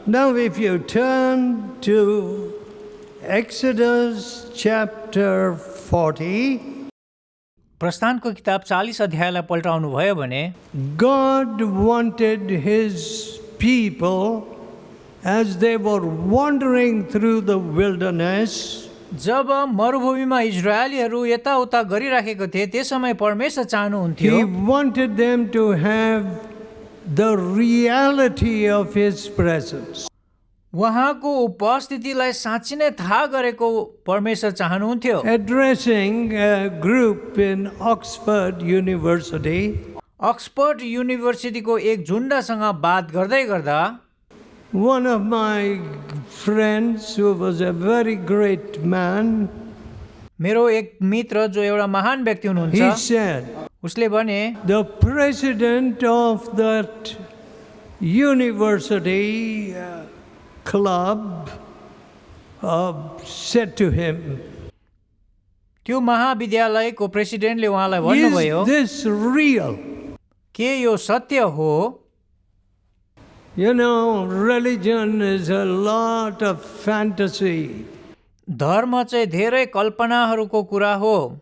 Now, if you turn to Exodus chapter 40, प्रस्थानको किताब 40 अध्यायलाई पल्टाउनु भयो भने God wanted His people, as they were wandering through the wilderness, जब मरुभूमिमा इजरायलीहरू यताउता गरिराखेको थिए त्यस समय परमेश्वर चाहनुहुन्थ्यो He wanted them to have the reality of His presence. उहाँको उपस्थितिलाई साँच्चै नै थाहा गरेको परमेश्वर चाहनुहुन्थ्यो। Addressing a group in Oxford University, Oxford युनिभर्सिटीको एक झुन्डसँग बात गर्दै गर्दा one of my friends, who was a very great man, मेरो एक मित्र जो एउटा महान व्यक्ति he हुनुहुन्छ said, उसले भने the president of that university club said to him, त्यो महाविद्यालयको प्रेसिडेन्टले उहाँलाई भन्नुभयो is this real? के यो सत्य हो? You know, religion is a lot of fantasy, धर्म चाहिँ धेरै कल्पनाहरूको कुरा हो।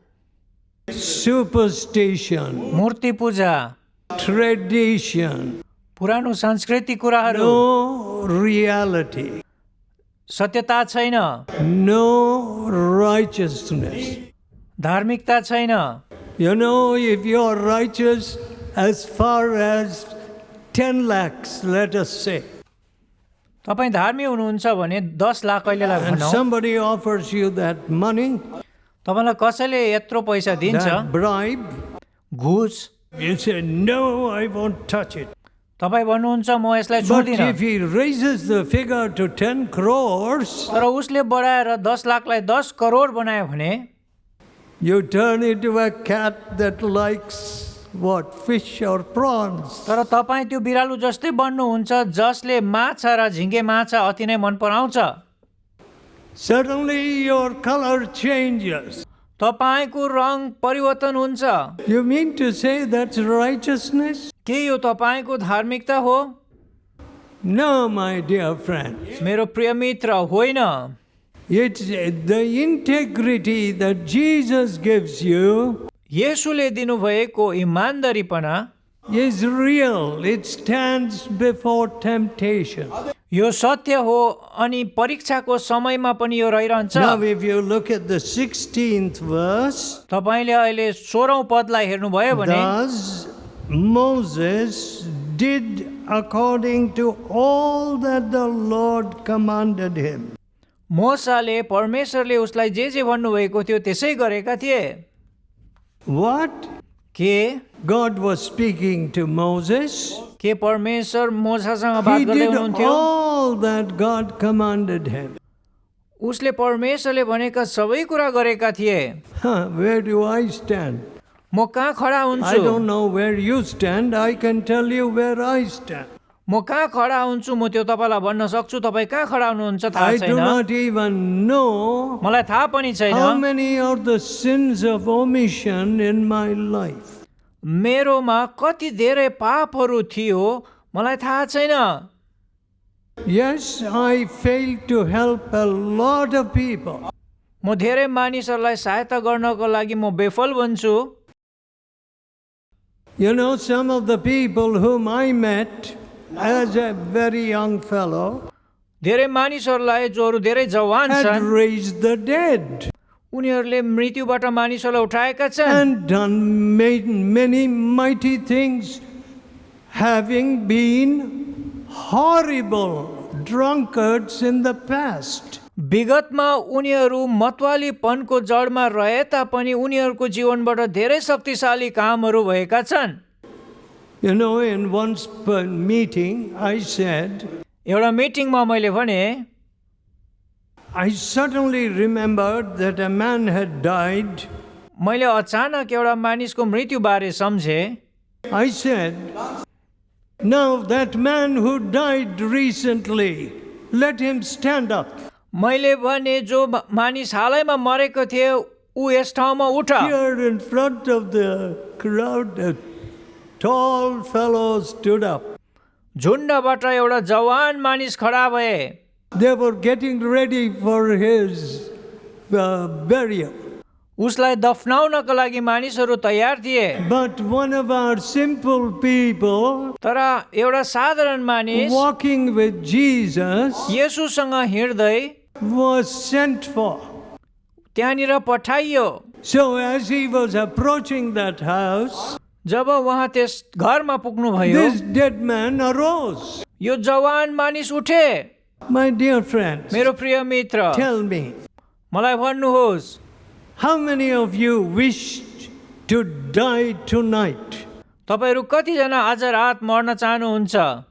superstition, मूर्ति पूजा, tradition, पुरानो सांस्कृतिक कुराहरू, no reality, सत्यता छैन, no righteousness. धार्मिकता छैन। You know, if you are righteous as far as 10 lakhs, let us say, तपाईँ धार्मिक हुनुहुन्छ भने 10 लाख कहिलेलाई and भनौँ, somebody offers you that money, तपाईँलाई कसैले यत्रो पैसा दिन्छ, that bribe, घुस, you say, no, I won't touch it. तपाईँ भन्नुहुन्छ म यसलाई But छुँदिन। if he raises the figure to 10 crores, तर उसले बढाएर 10 लाखलाई 10 करोड बनायो भने you turn into a cat that likes what? Fish or prawns. तर तपाईँ त्यो बिरालु जस्तै बन्नुहुन्छ जसले माछा र झिङ्गे माछा अति नै मन पराउँछ। Suddenly your color changes. तपाईको रङ परिवर्तन हुन्छ। You mean to say that's righteousness? के यो तपाईको धार्मिकता हो? No, my dear friends. मेरो प्रिय मित्र, होइन। It's the integrity that Jesus gives you येशूले दिनुभएको इमानदारीपना is real. It stands before temptation. यो सत्य हो अनि परीक्षाको समयमा पनि यो रहिरहन्छ। Now, if you look at the 16th verse, तपाईले अहिले 16औं पदलाई हेर्नुभयो भने thus Moses did according to all that the Lord commanded him. मोसाले परमेश्वरले उसलाई जे भन्नुभएको थियो त्यसै गरेका थिए। What? के God was speaking to Moses. के परमेश्वर मोसासँग बात He गर्दै did हुनुहुन्थ्यो? all that God commanded him. उसले परमेश्वरले भनेका सबै कुरा गरेका थिए। Where do I stand? म कहाँ खडा I हुन्छु? don't know where you stand. I can tell you where I stand. म कहाँ खडा हुन्छु म त्यो तपाईलाई भन्न सक्छु। तपाईँ कहाँ खडा हुनुहुन्छ थाहा I do छैन। not even know मलाई थाहा पनि छैन how many are the sins of omission in my life. मेरोमा कति धेरै पापहरू थियो मलाई थाहा छैन। Yes, I failed to help a lot of people. म धेरै मानिसहरूलाई सहायता गर्नको लागि म बेफल बन्छु। You know, some of the people whom I met as a very young fellow धेरै मानिसहरूलाई जोहरू धेरै जवान had छन् raised the dead उनीहरूले मृत्युबाट मानिसहरूलाई उठाएका छन् and done many mighty things, having been horrible drunkards in the past. विगतमा उनीहरू मतवालीपनको जडमा रहे तापनि उनीहरूको जीवनबाट धेरै शक्तिशाली कामहरू भएका छन्। You know, in one meeting, I said, एउटा मिटिङमा मैले भने I suddenly remembered that a man had died. मैले अचानक एउटा मानिसको मृत्युबारे सम्झे। I said, now that man who died recently, let him stand up. मैले भने जो मानिस हालैमा मरेको थियो ऊ यस ठाउँमा उठ। Here in front of the crowd, a tall fellow stood up. झुण्डबाट एउटा जवान मानिस खडा भए। They were getting ready for his burial. उसलाई दफनाउनको लागि मानिसहरू तयार थिए। But one of our simple people तर एउटा साधारण मानिस walking with Jesus येशूसँग हिँड्दै was sent for. त्यहाँनिर पठाइयो। So as he was approaching that house, जब उहाँ त्यस घरमा पुग्नुभयो, this dead man arose. यो जवान मानिस उठे। My dear friends, मेरो प्रिय मित्र, tell me, मलाई भन्नुहोस्, how many of you wished to die tonight तपाईहरू कतिजना आज रात मर्न चाहनुहुन्छ?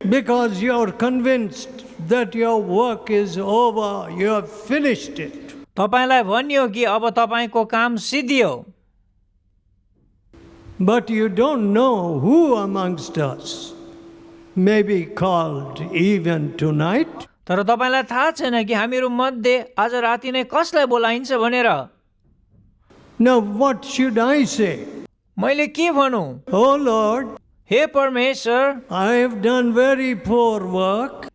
because you're convinced that your work is over, you have finished it? तपाईलाई भनियो कि अब तपाईको काम सिद्धियो। But you don't know who amongst us may be called even tonight. तर तपाईलाई थाहा छैन कि हामीहरू मध्ये आज राति नै कसलाई बोलाइन्छ भनेर। Now what should I say? मैले के भनौँ? Oh Lord, हे परमेश्वर, I have done very poor work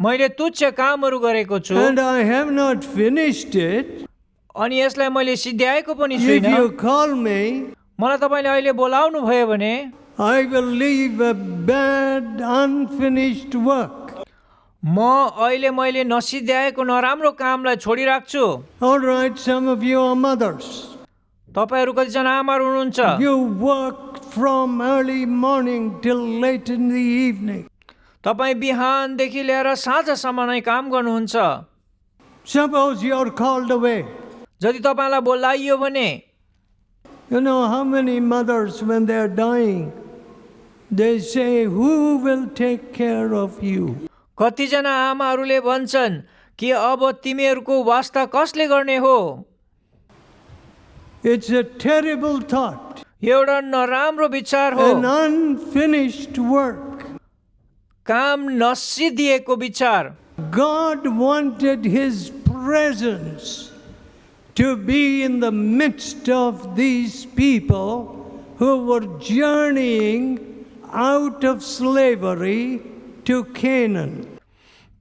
मैले तुच्छ कामहरू गरेको छु and I have not finished it. अनि यसलाई मैले सिद्ध्याएको पनि If छैन। you call me, मलाई तपाईले अहिले बोलाउनु भयो भने I will leave a bad unfinished work. म अहिले मैले नसिद्ध्याएको नराम्रो कामलाई छोडिराख्छु। All right, some of you are mothers. तपाईहरू कतिजना आमाहरू हुनुहुन्छ? You work from early morning till late in the evening. तपाईँ बिहानदेखि लिएर साँझसम्म नै काम गर्नुहुन्छ। Suppose you are called away. यदि तपाईलाई बोलाइयो भने You know how many mothers, when they are dying, they say, who will take care of you? कतिजना आमाहरूले भन्छन् कि अब तिमीहरूको वास्ता कसले गर्ने हो? It's a terrible thought. एउटा नराम्रो विचार हो। An unfinished work. काम नसिद्धिएको विचार। God wanted His presence to be in the midst of these people who were journeying out of slavery to Canaan.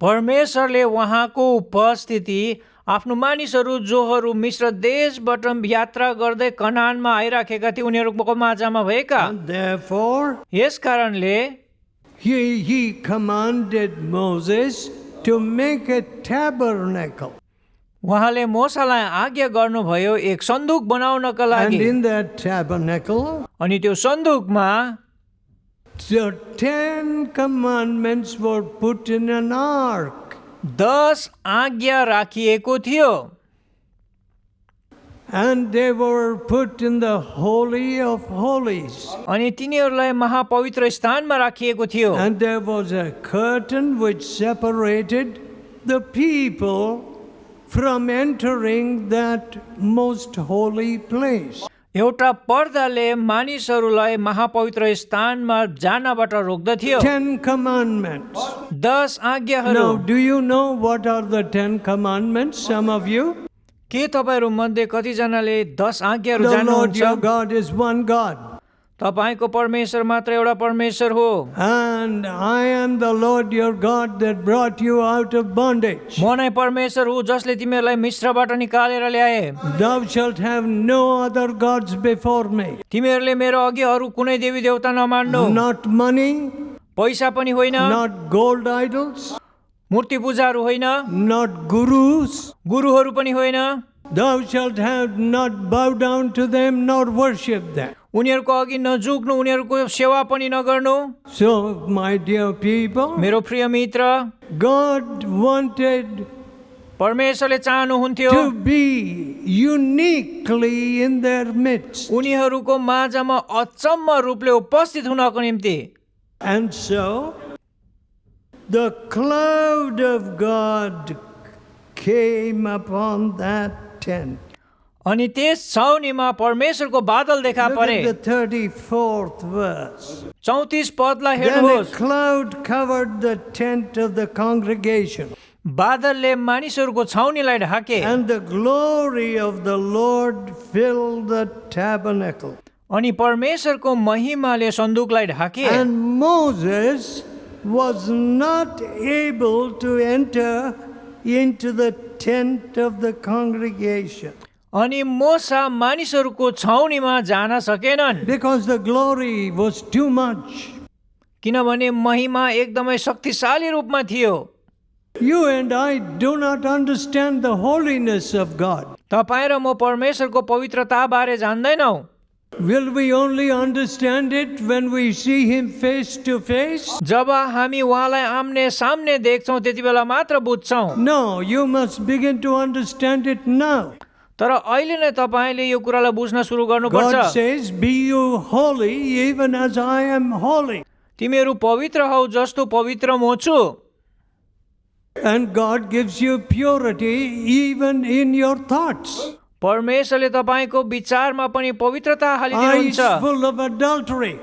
परमेश्वरले उहाँको उपस्थिति आफ्नो मानिसहरू जोहरू मिश्र देशबाट यात्रा गर्दै कनानमा आइराखेका थिए उनीहरूको माझमा भएका। And therefore, यस कारणले he commanded Moses to make a tabernacle. उहाँले मोसालाई आज्ञा गर्नुभयो एक सन्दुक बनाउनका And लागि। in that tabernacle, अनि त्यो सन्दुकमा the 10 commandments were put in an ark. 10 आज्ञा राखिएको थियो। And they were put in the Holy of Holies. अनि तिनीहरूलाई महापवित्र स्थानमा राखिएको थियो। And there was a curtain which separated the people from entering that most holy place. एउटा पर्दाले मानिसहरूलाई महापवित्र स्थानमा जानबाट रोक्दथ्यो। 10 commandments. 10 आज्ञाहरू। Now, do you know what are the 10 commandments? Some of you? के तपाईहरू मध्ये कतिजनाले 10 आज्ञाहरू The Lord जान्नुहुन्छ? your God is one God. तपाईको परमेश्वर मात्र एउटा परमेश्वर हो। And I am the Lord your God that brought you out of bondage. म नै परमेश्वर हुँ जसले तिमीहरूलाई मिस्रबाट निकालेर ल्याए। Thou shalt have no other gods before me. तिमीहरूले मेरो अघि अरू कुनै देवी देवता नमान्नु। Not money, पैसा पनि होइन, not gold idols, मूर्ति पूजाहरू होइन, not gurus. गुरुहरू पनि होइन। Thou shalt have not bow down to them nor worship them. उनीहरूको अघि नझुक्नु, उनीहरूको सेवा पनि नगर्नु। So, my dear people, मेरो प्रिय मित्र, God wanted परमेश्वरले चाहनुहुन्थ्यो to be uniquely in their midst. उनीहरूको माझमा अचम्म रूपले उपस्थित हुनको निम्ति। And so, the cloud of God came upon that tent. अनि त्यस छाउनीमा परमेश्वरको बादल देखा Look परे। at the 34th verse. 34 पदलाई Then a हेर्नुहोस्। cloud covered the tent of the congregation, बादलले मानिसहरूको छाउनीलाई ढाके and the glory of the Lord filled the tabernacle. अनि परमेश्वरको महिमाले सन्दुकलाई ढाके And Moses was not able to enter into the tent of the congregation अनि मोसा मानिसहरूको छाउनीमा जान सकेनन् because the glory was too much. किनभने महिमा एकदमै शक्तिशाली रूपमा थियो। You and I do not understand the holiness of God. तपाईँ र म परमेश्वरको पवित्रता बारे जान्दैनौँ। Will we only understand it when we see Him face to face? जब हामी उहाँलाई आम्ने सामने देख्छौँ त्यति बेला मात्र बुझ्छौँ। No, you must begin to understand it now. तर अहिले नै तपाईँले यो कुरालाई बुझ्न सुरु गर्नुपर्छ। God says, "Be you holy, even as I am holy." तिमीहरू पवित्र हौ जस्तो पवित्र म छु। And God gives you purity even in your thoughts. परमेश्वरले तपाईँको विचारमा पनि पवित्रता Eyes हालिदिनुहुन्छ। full of adultery.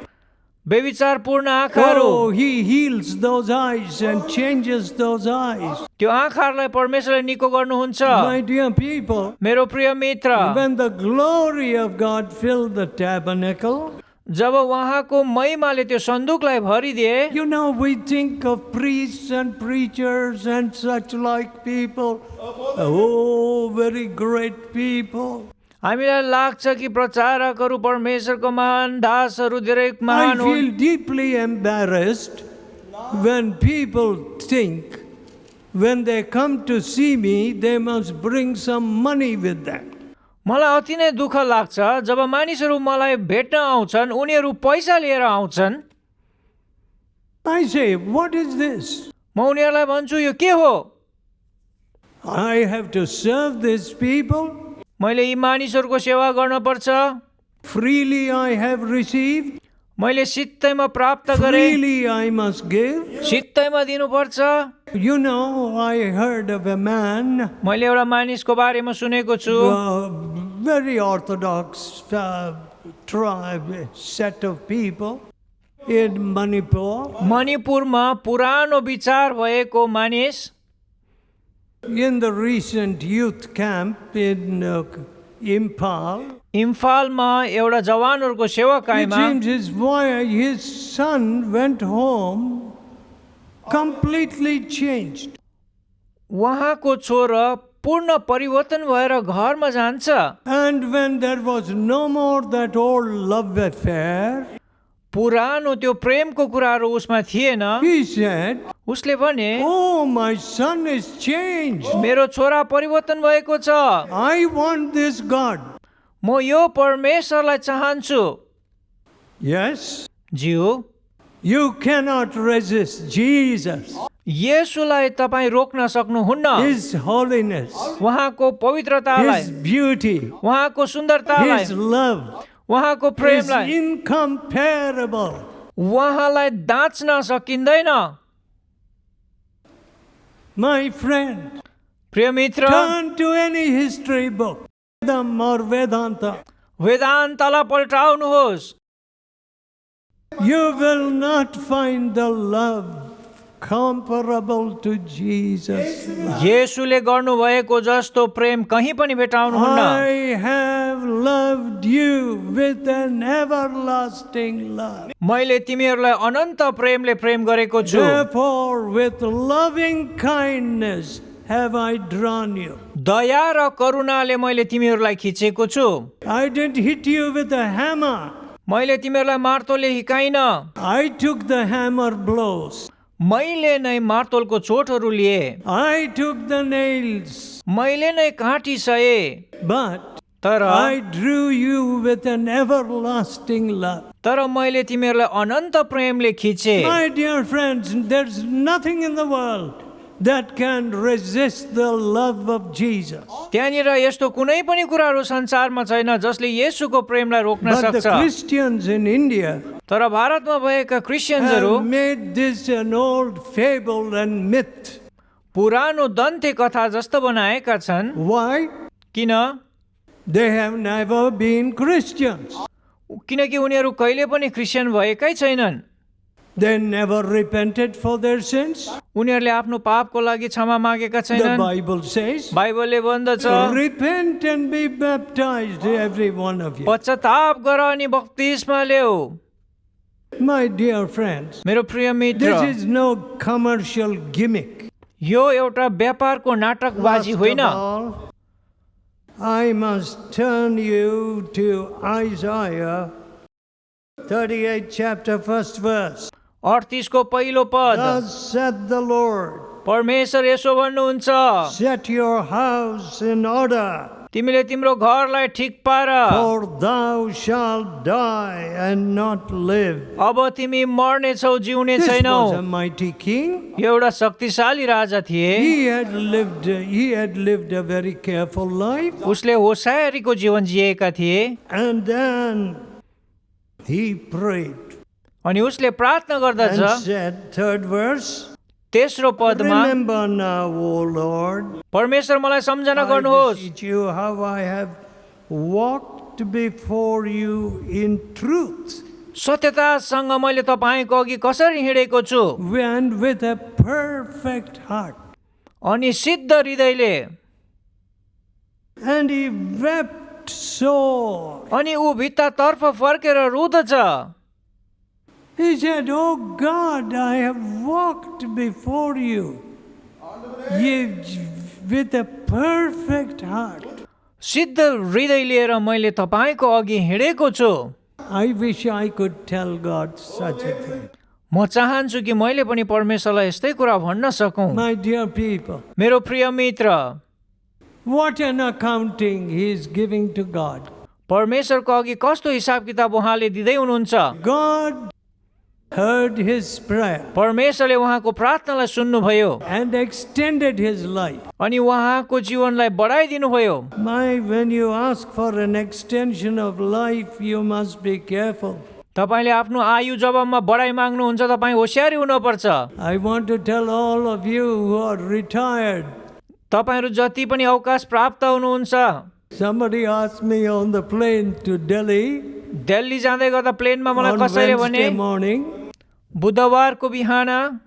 व्यभिचारपूर्ण आँखाहरू, Oh, He heals those eyes and changes those eyes. त्यो आँखाहरूलाई परमेश्वरले निको गर्नुहुन्छ। My dear people, मेरो प्रिय मित्र, when the glory of God filled the tabernacle, जब उहाँको महिमाले त्यो सन्दुकलाई भरिदिए, you know, we think of priests and preachers and such like people. Oh, very great people. हामीलाई लाग्छ कि प्रचारकहरू परमेश्वरको महान दासहरू धेरै I महान हुन्। feel deeply embarrassed when people think when they come to see me, they must bring some money with them. मलाई अति नै दुःख लाग्छ जब मानिसहरू मलाई भेट्न आउँछन् उनीहरू पैसा लिएर आउँछन्। I say, what is this? म उनीहरूलाई भन्छु यो के हो? I have to serve these people. मैले यी मानिसहरूको सेवा गर्न पर्छ। Freely I have received. मैले सित्तैमा प्राप्त गरेँ, Freely I must give. सित्तैमा दिनुपर्छ। You know, I heard of a man, मैले एउटा मानिसको बारेमा सुनेको छु, very orthodox tribe, set of people in Manipur. मणिपुरमा पुरानो विचार भएको मानिस In the recent youth camp in Impal, इम्फालमा एउटा जवानहरूको it सेवाकाईमा seems his son went home completely changed. उहाँको छोरा पूर्ण परिवर्तन भएर घरमा जान्छ। And when there was no more that old love affair, पुरानो त्यो प्रेमको कुराहरू उसमा थिएन। he said, उसले भने "Oh, my son is changed. मेरो छोरा परिवर्तन भएको छ। I want this God." म यो परमेश्वरलाई चाहन्छु। Yes, ज्यू, you cannot resist Jesus, येशूलाई तपाईँ रोक्न सक्नुहुन्न। His holiness, उहाँको His पवित्रतालाई, beauty, उहाँको सुन्दरतालाई, His love उहाँको is प्रेमलाई incomparable. उहाँलाई दाच्न सकिँदैन। My friend, प्रिय मित्र, turn to any history book, Vedam or Vedanta. वेदान्तलाई पल्टाउनुहोस्, You will not find the love comparable to Jesus' love. येशूले गर्नुभएको जस्तो प्रेम कहीँ पनि भेटाउनुहुन्न। I have loved you with an everlasting love. मैले तिमीहरूलाई अनन्त प्रेमले प्रेम गरेको छु। Therefore, with loving kindness have I drawn you. दया र करुणाले मैले तिमीहरूलाई खिचेको छु। I didn't hit you with a hammer. मैले तिमीहरूलाई मार्तोलले हिकाइन, I took the hammer blows. मैले नै मार्तोलको चोटहरू लिए, I took the nails. मैले नै काँटी सहे। But तर I drew you with an everlasting love. मैले तिमीहरूलाई अनन्त प्रेमले खिचे। My dear friends, there's nothing in the world that can resist the love of Jesus. त्यहाँनिर यस्तो कुनै पनि कुराहरू संसारमा छैन जसले येशूको प्रेमलाई रोक्न But the सक्छ। Christians in India तर भारतमा भएका क्रिस्चियन्सहरू have made this an old fable and myth. पुरानो दन्ते कथा जस्तो बनाएका छन्। Why? किन? They have never been Christians. किनकि उनीहरू कहिले पनि क्रिस्चियन भएकै छैनन्। They never repented for their sins. उनीहरूले आफ्नो पापको लागि क्षमा मागेका The छैनन्। Bible says, बाइबलले भन्दछ repent and be baptized, every one of you. पश्चाताप गर अनि बप्तिस्मा ल्याऊ। My dear friends, मेरो प्रिय मित्र, this is no commercial gimmick. यो एउटा व्यापारको नाटकबाजी Last होइन। of all, I must turn you to Isaiah 38 chapter 1st verse. 38 को पहिलो पद, Thus said the Lord, परमेश्वर यसो भन्नुहुन्छ, set your house in order, तिमीले तिम्रो घरलाई ठिक पार, for thou shalt die and not live. अब तिमी मर्नेछौ जिउने This छैनौ। was a mighty king. यो एउटा शक्तिशाली राजा थिए। He had lived a very careful life, उसले होसायारीको जीवन जिएका थिए and then he prayed अनि उसले प्रार्थना and गर्दछ। said, third verse, तेस्रो पदमा, remember now, O Lord, परमेश्वर मलाई सम्झना I गर्नुहोस्, beseech you how I have walked before you in truth सत्यतासँग मैले तपाईँको अघि कसरी हिँडेको छु and with a perfect heart. अनि सिद्ध हृदयले। And he wept sore. अनि ऊ भित्तातर्फ फर्केर रुदछ। He said, Oh God, I have walked before you with a perfect heart. सिद्ध हृदय लिएर मैले तपाईँको अघि हिँडेको छु। I wish I could tell God such a thing. म चाहन्छु कि मैले पनि परमेश्वरलाई यस्तै कुरा भन्न सकौँ। My dear people, मेरो प्रिय मित्र, what an accounting he is giving to God. परमेश्वरको अघि कस्तो हिसाब किताब उहाँले दिँदै हुनुहुन्छ। God heard his prayer परमेश्वरले उहाँको प्रार्थनालाई सुन्नुभयो and extended his life. अनि उहाँको जीवनलाई बढाइदिनु भयो। When you ask for an extension of life, you must be careful. तपाईले आफ्नो आयु जबमा बढाइ माग्नुहुन्छ, तपाईँ होशियारी हुनुपर्छ। I want to tell all of you who are retired. तपाईहरू जति पनि अवकाश प्राप्त हुनुहुन्छ, Somebody asked me on the plane to Delhi Delhi जाँदै गर्दा प्लेनमा मलाई on कसैले भने, Wednesday morning, बुधबारको बिहान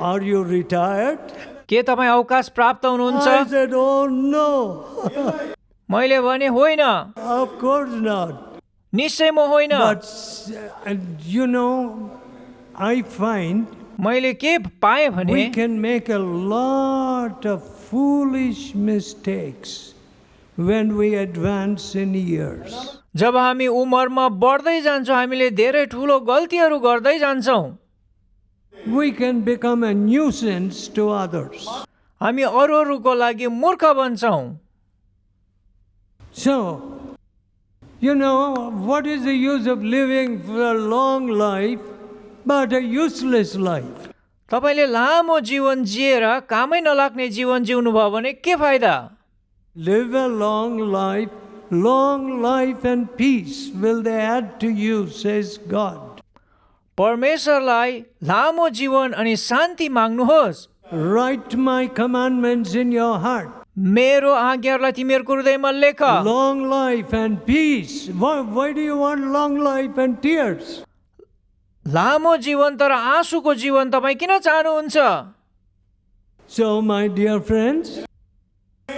are you retired? के तपाईँ अवकाश प्राप्त हुनुहुन्छ? I said, oh no, मैले भने होइन, of course not. निश्चय म होइन। But you know, I find मैले के पाएँ भने we can make a lot of foolish mistakes when we advance in years. जब हामी उमेरमा बढ्दै जान्छौँ, हामीले धेरै ठुलो गल्तीहरू गर्दै जान्छौँ। We can become a nuisance to others. हामी अरूहरूको लागि मूर्ख बन्छौँ। So, you know, what is the use of living for a long life but a useless life? तपाईले लामो जीवन जिएर कामै नलाग्ने जीवन जिउनु भयो भने के फाइदा? Live a long life and peace will they add to you, says God. परमेश्वरलाई लामो जीवन अनि शान्ति माग्नुहोस्। Write my commandments in your heart. मेरो आज्ञाहरूलाई तिमीहरूको हृदयमा लेख। Long life and peace. Why do you want long life and tears? लामो जीवन तर आँसुको जीवन तपाईँ किन चाहनुहुन्छ? So, my dear friends,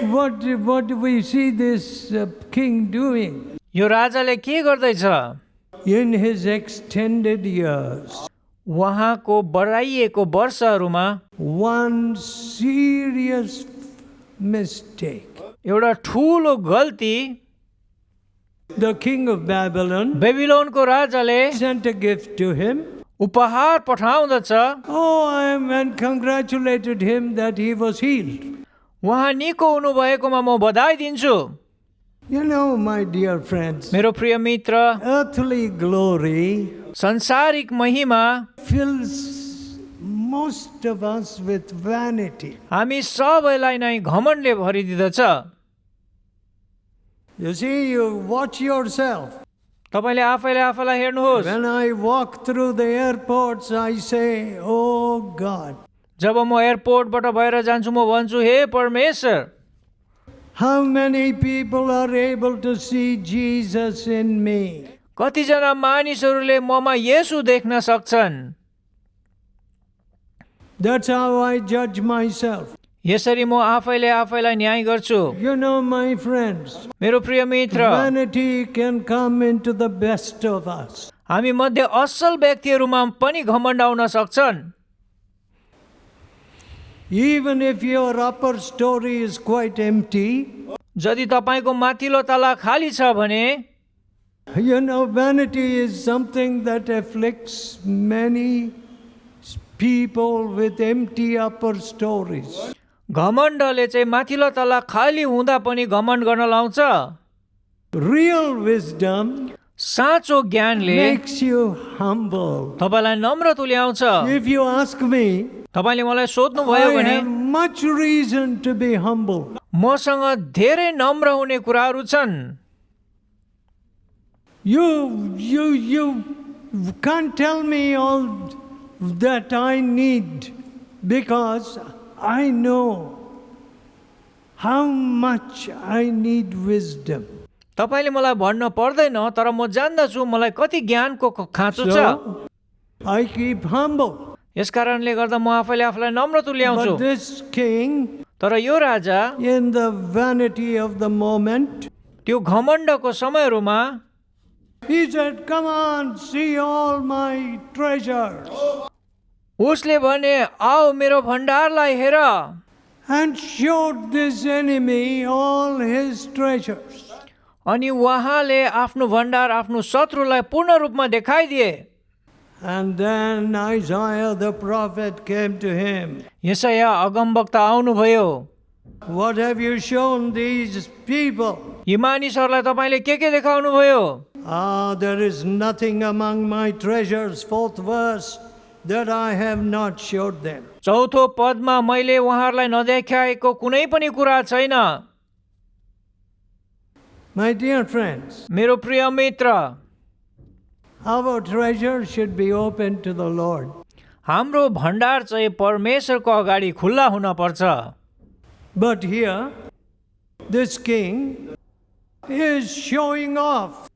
what do we see this king doing? यो राजाले के गर्दैछ? In his extended years, उहाँको बढाइएको वर्षहरूमा one serious mistake. एउटा ठुलो गल्ती, The king of Babylon बेबिलोनको राजाले sent a gift to him. उपहार पठाउँदछ। And congratulated him that he was healed. उहाँ निको हुनुभएकोमा म बधाई दिन्छु। You know, my dear friends, मेरो प्रिय मित्र, earthly glory संसारिक महिमा fills most of us with vanity. हामी सबैलाई नै घमण्डले भरिदिँदछ। You see, you watch yourself. तपाईले आफैले आफैलाई हेर्नुहोस्। When I walk through the airports, I say, oh God, जब म एयरपोर्टबाट भएर जान्छु, म भन्छु, हे परमेश्वर, how many people are able to see Jesus in me? कतिजना मानिसहरूले ममा येशू देख्न सक्छन्। That's how I judge myself. यसरी म आफैले आफैलाई न्याय गर्छु। You know, my friends, मेरो प्रिय मित्र, vanity can come into the best of us. हामी मध्ये असल व्यक्तिहरूमा पनि घमण्ड आउन सक्छन्। Even if your upper story is quite empty, यदि तपाईको माथिल्लो तला खाली छ भने, you know, vanity is something that afflicts many people with empty upper stories. घमण्डले चाहिँ माथिल्लो तला खाली हुँदा पनि घमण्ड गर्न लाउँछ। Real wisdom साँचो ज्ञानले makes you humble. तपाईलाई नम्र तुल्याउँछ। If you ask me, तपाईले मलाई सोध्नु भयो I भने have much reason to be humble. मसँग धेरै नम्र हुने कुराहरू छन्। You can't tell me all that I need, because I know how much I need wisdom. तपाईले मलाई भन्न पर्दैन, तर म जान्दछु मलाई कति ज्ञानको खाँचो छ। So I keep humble. यस कारणले गर्दा म आफैले आफूलाई नम्र तुल्याउँछु। But this king, तर यो राजा in the vanity of the moment, त्यो घमण्डको समयहरूमा he said, "Come on, see all my treasures." उसले भने, आओ मेरो भण्डारलाई हेर। And showed this enemy all his treasures. अनि उहाँले आफ्नो भण्डार आफ्नो शत्रुलाई पूर्ण रूपमा देखाइदिए। And then Isaiah the prophet came to him. यसैया अगमवक्ता आउनुभयो। What have you shown these people? यी मानिसहरूलाई तपाईले के देखाउनु भयो? There is nothing among my treasures, 4th verse, that I have not showed them. चौथो पदमा मैले उहाँहरूलाई नदेखाएको कुनै पनि कुरा छैन। My dear friends, मेरो प्रिय मित्र, our treasure should be open to the Lord. हाम्रो भण्डार चाहिँ परमेश्वरको अगाडि खुल्ला हुन पर्छ। But here, this king is showing off.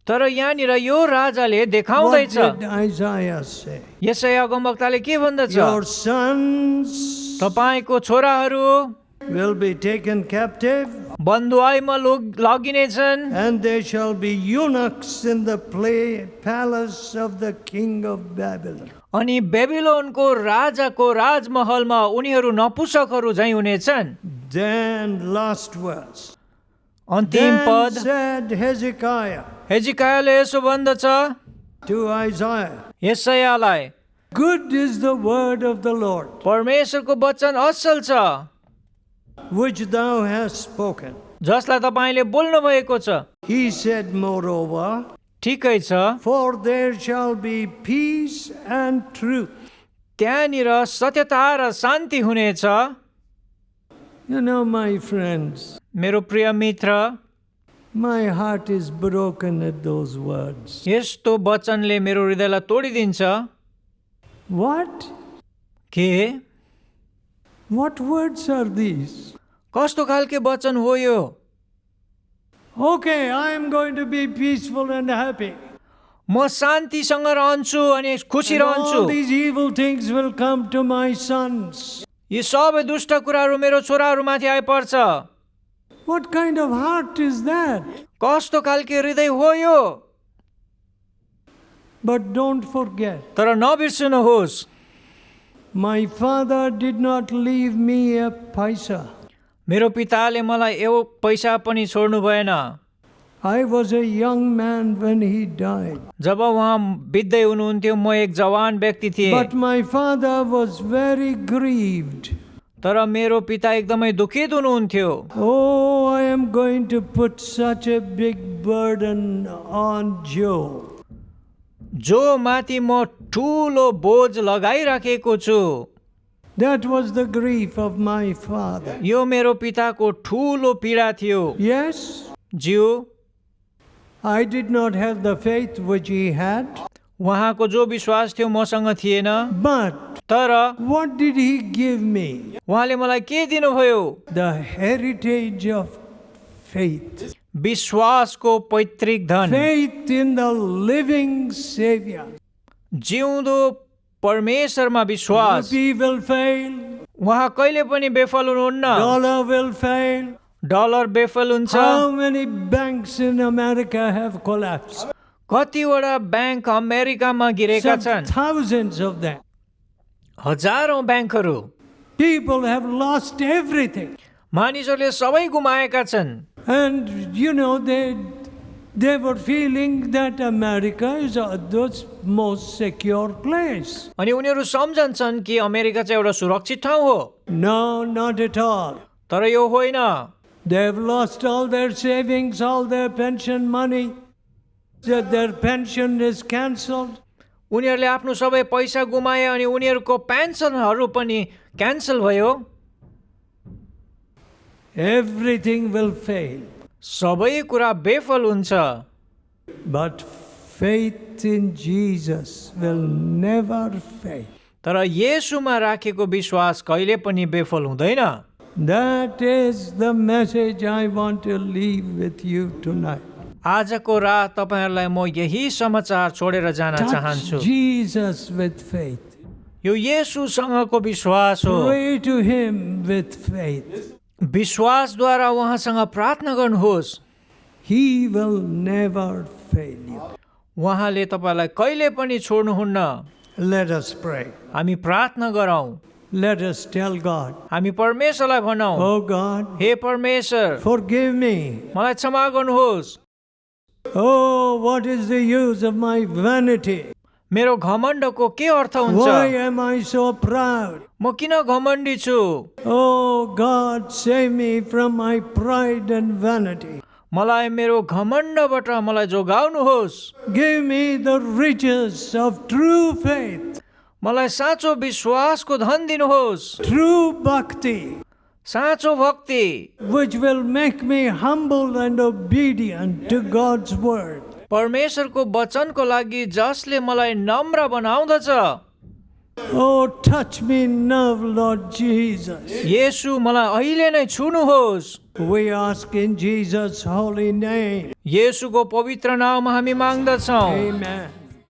तर यहाँनिर यो राजाले देखाउँदैछ। What did Isaiah say? यसैया अगमवक्ताले के भन्दछ? Your sons तपाईको छोराहरू will be taken captive, बन्धुवाईमा लगिनेछन्, and they shall be eunuchs in the palace of the king of Babylon. अनि बेबिलोनको राजाको राजमहलमा उनीहरू नपुसकहरू झैं हुनेछन्। Then last verse. अन्तिम Then पद, said Hezekiah हेजिकायाले यसो भन्दछ to Isaiah, यसैयालाई, "Good is the word of the Lord, परमेश्वरको वचन असल छ which thou hast spoken." जसलाई तपाईले बोल्नु भएको छ। He said, "Moreover, ठिकै छ, for there shall be peace and truth." त्यहाँनिर सत्यता र शान्ति हुनेछ। You know, my friends, मेरो प्रिय मित्र, my heart is broken at those words. यस्तो वचनले मेरो हृदयलाई तोडिदिन्छ। What? के What words are these? कस्तो खालके वचन हो यो? Okay, I am going to be peaceful and happy. म शान्तिसँग रहन्छु अनि खुसी And all रहन्छु। these evil things will come to my sons. यी सबै दुष्ट कुराहरू मेरो छोराहरूमाथि आइपर्छ। What kind of heart is that? कस्तो खालके हृदय हो यो? But don't forget, तर नबिर्सनुहोस्, my father did not leave me a paisa. मेरो पिताले मलाई एउटा पैसा पनि छोड्नु भएन। I was a young man when he died. जब उहाँ बित्दै हुनुहुन्थ्यो म एक जवान व्यक्ति थिएँ। But my father was very grieved. तर मेरो पिता एकदमै दुखित हुनुहुन्थ्यो। Oh, I am going to put such a big burden on Joe. जो माथि म ठूलो बोझ लगाइराखेको छु। That was the grief of my father. यो मेरो पिताको ठूलो पीडा थियो। Yes, ज्यू, I did not have the faith which he had. उहाँको जो विश्वास थियो मसँग थिएन। But तर what did he give me? उहाँले मलाई के दिनुभयो? The heritage of faith. विश्वासको पैतृक धन, faith in the living Savior. जिउँदो परमेश्वरमा विश्वास। Rupee will fail, उहाँ कहिले पनि बेफल हुनुहुन्न, dollar will fail. Dollar baffle हुन्छ। How many banks in America have collapsed? कतिवटा ब्याङ्क अमेरिकामा गिरेका छन्, Thousands of them. हजारौं ब्याङ्कहरू। People have lost everything. मानिसहरूले सबै गुमाएका छन्। And you know, they were feeling that America is the most secure place. अनि उनीहरू सम्झन्छन् कि अमेरिका चाहिँ एउटा सुरक्षित ठाउँ हो, No, not at all. तर यो होइन। They have lost all their savings, all their pension money. Their pension is cancelled. उनीहरूले आफ्नो सबै पैसा गुमाए अनि उनीहरूको पेन्सनहरू पनि क्यान्सल भयो। Everything will fail. सबै कुरा बेफल हुन्छ, But faith in Jesus will never fail. तर येशूमा राखेको विश्वास कहिले पनि बेफल हुँदैन। That is the message I want to leave with you tonight. आजको रात तपाईहरुलाई म यही समाचार छोडेर जान चाहन्छु। Touch Jesus with faith. यो येशूसँगको विश्वास हो। Pray to him with faith. विश्वासद्वारा उहाँसँग प्रार्थना गर्नुहोस्। He will never fail you. उहाँले तपाईलाई कहिले पनि छोड्नुहुन्न। Let us pray. हामी प्रार्थना गरौँ। Let us tell God, हामी परमेश्वरलाई भनौँ, oh God, हे परमेश्वर, forgive me. मलाई क्षमा गर्नुहोस्। Oh, what is the use of my vanity? मेरो घमण्डको के अर्थ हुन्छ? Why am I so proud? म किन घमण्डी छु? Oh God, save me from my pride and vanity. मलाई मेरो घमण्डबाट मलाई जोगाउनुहोस्। Give me the riches of true faith, मलाई साँचो विश्वासको धन दिनुहोस्, true bhakti, साँचो भक्ति, which will make me humble and obedient to God's word. परमेश्वरको वचनको लागि जसले मलाई नम्र बनाउँदछ। Oh, touch me now, Lord Jesus. येशू मलाई अहिले नै छुनुहोस्। We ask in Jesus' holy name. येशूको पवित्र नाममा हामी माग्दछौँ। Amen.